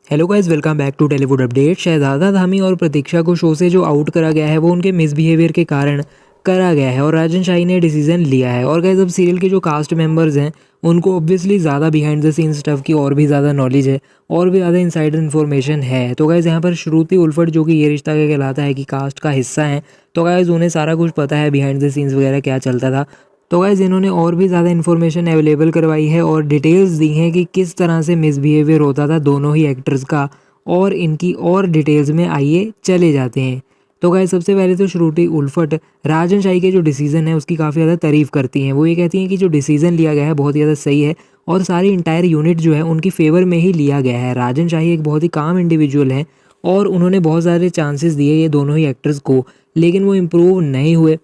Hello guys, welcome back to Tollywood update. Shehzada Dhami और प्रतीक्षा को show से जो आउट करा गया है वो उनके मिसबिहेवियर के कारण करा गया है और राजन शाही ने डिसीजन लिया है। और गाइस, अब सीरियल के जो कास्ट मेंबर्स हैं उनको ऑब्वियसली ज़्यादा बिहाइंड द सीन स्टफ की और भी ज़्यादा नॉलेज है और भी ज़्यादा इनसाइडर इन्फॉर्मेशन है। तो गाइस, यहाँ पर श्रुति उल्फट जो कि ये रिश्ता का कहलाता है कि कास्ट का हिस्सा है, तो गाइस उन्हें सारा कुछ पता है बिहाइंड द सीन्स वगैरह क्या चलता था। तो गाइस, इन्होंने और भी ज़्यादा इन्फॉर्मेशन अवेलेबल करवाई है और डिटेल्स दी हैं कि किस तरह से मिसबिहेवियर होता था दोनों ही एक्टर्स का, और इनकी और डिटेल्स में आइए चले जाते हैं। तो गाइस, सबसे पहले तो श्रुति उल्फट राजन शाही के जो डिसीज़न है उसकी काफ़ी ज़्यादा तारीफ़ करती हैं। वो ये कहती हैं कि जो डिसीज़न लिया गया है बहुत ज़्यादा सही है और सारी इंटायर यूनिट जो है उनकी फेवर में ही लिया गया है। राजन शाही एक बहुत ही काम इंडिविजुअल हैं और उन्होंने बहुत सारे चांसेस दिए ये दोनों ही एक्टर्स को, लेकिन वो इम्प्रूव नहीं हुए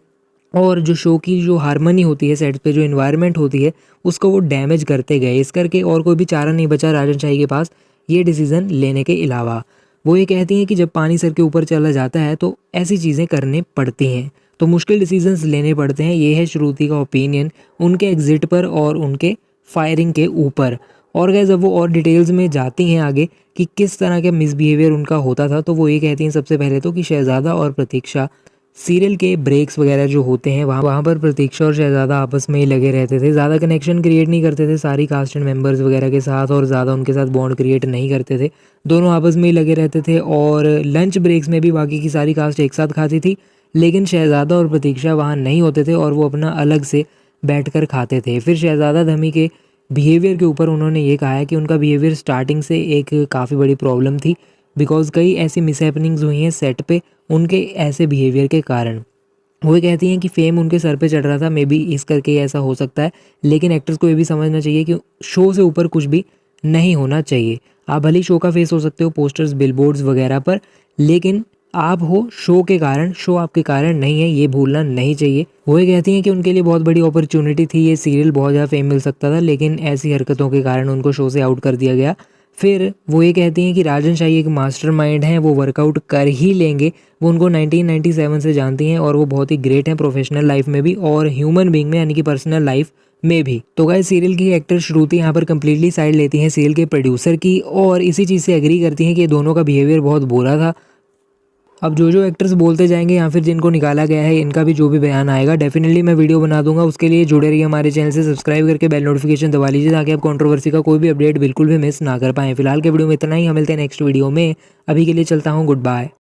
और जो शो की जो हारमनी होती है, सेट पे जो इन्वायरमेंट होती है, उसको वो डैमेज करते गए। इस करके और कोई भी चारा नहीं बचा राजन शाही के पास ये डिसीज़न लेने के अलावा। वो ये कहती हैं कि जब पानी सर के ऊपर चला जाता है तो ऐसी चीज़ें करनी पड़ती हैं, तो मुश्किल डिसीजंस लेने पड़ते हैं। ये है श्रुति का ओपिनियन उनके एग्जिट पर और उनके फायरिंग के ऊपर। और गाइस, जब वो और डिटेल्स में जाती हैं आगे कि किस तरह का मिसबिहेवियर उनका होता था, तो वो ये कहती हैं सबसे पहले तो कि शहज़ादा और प्रतीक्षा सीरियल के ब्रेक्स वगैरह जो होते हैं वहाँ पर प्रतीक्षा और शहज़ादा आपस में ही लगे रहते थे, ज़्यादा कनेक्शन क्रिएट नहीं करते थे सारी कास्ट एंड मेंबर्स वगैरह के साथ, और ज़्यादा उनके साथ बॉन्ड क्रिएट नहीं करते थे। दोनों आपस में ही लगे रहते थे और लंच ब्रेक्स में भी बाकी की सारी कास्ट एक साथ खाती थी, लेकिन शहज़ादा और प्रतीक्षा वहाँ नहीं होते थे और वो अपना अलग से बैठ कर खाते थे। फिर शहज़ादा धमी के बिहेवियर के ऊपर उन्होंने ये कहा है कि उनका बिहेवियर स्टार्टिंग से एक काफ़ी बड़ी प्रॉब्लम थी, बिकॉज़ कई ऐसी मिसहैपनिंग्स हुई हैं सेट पे उनके ऐसे बिहेवियर के कारण। वो ये कहती हैं कि फेम उनके सर पे चढ़ रहा था, मे बी इस करके ऐसा हो सकता है, लेकिन एक्टर्स को ये भी समझना चाहिए कि शो से ऊपर कुछ भी नहीं होना चाहिए। आप भले ही शो का फेस हो सकते हो पोस्टर्स बिलबोर्ड्स वगैरह पर, लेकिन आप हो शो के कारण, शो आपके कारण नहीं है, ये भूलना नहीं चाहिए। वो ये कहती हैं कि उनके लिए बहुत बड़ी अपॉर्चुनिटी थी, ये सीरियल बहुत ज़्यादा फेम मिल सकता था, लेकिन ऐसी हरकतों के कारण उनको शो से आउट कर दिया गया। फिर वो ये कहती हैं कि राजन शाही एक मास्टरमाइंड हैं, वो वर्कआउट कर ही लेंगे। वो उनको 1997 से जानती हैं और वो बहुत ही ग्रेट हैं प्रोफेशनल लाइफ में भी और ह्यूमन बीइंग में यानी कि पर्सनल लाइफ में भी। तो गाइस, सीरियल की एक्टर श्रुति यहाँ पर कंप्लीटली साइड लेती हैं सीरियल के प्रोड्यूसर की और इसी चीज़ से एग्री करती हैं कि दोनों का बिहेवियर बहुत बुरा था। अब जो एक्टर्स बोलते जाएंगे या फिर जिनको निकाला गया है, इनका भी जो भी बयान आएगा डेफिनेटली मैं वीडियो बना दूंगा। उसके लिए जुड़े रहिए हमारे चैनल से, सब्सक्राइब करके बेल नोटिफिकेशन दबा लीजिए ताकि आप कंट्रोवर्सी का कोई भी अपडेट बिल्कुल भी मिस ना कर पाएँ। फिलहाल के वीडियो में इतना ही, हम मिलते हैं नेक्स्ट वीडियो में। अभी के लिए चलता हूँ, गुड बाय।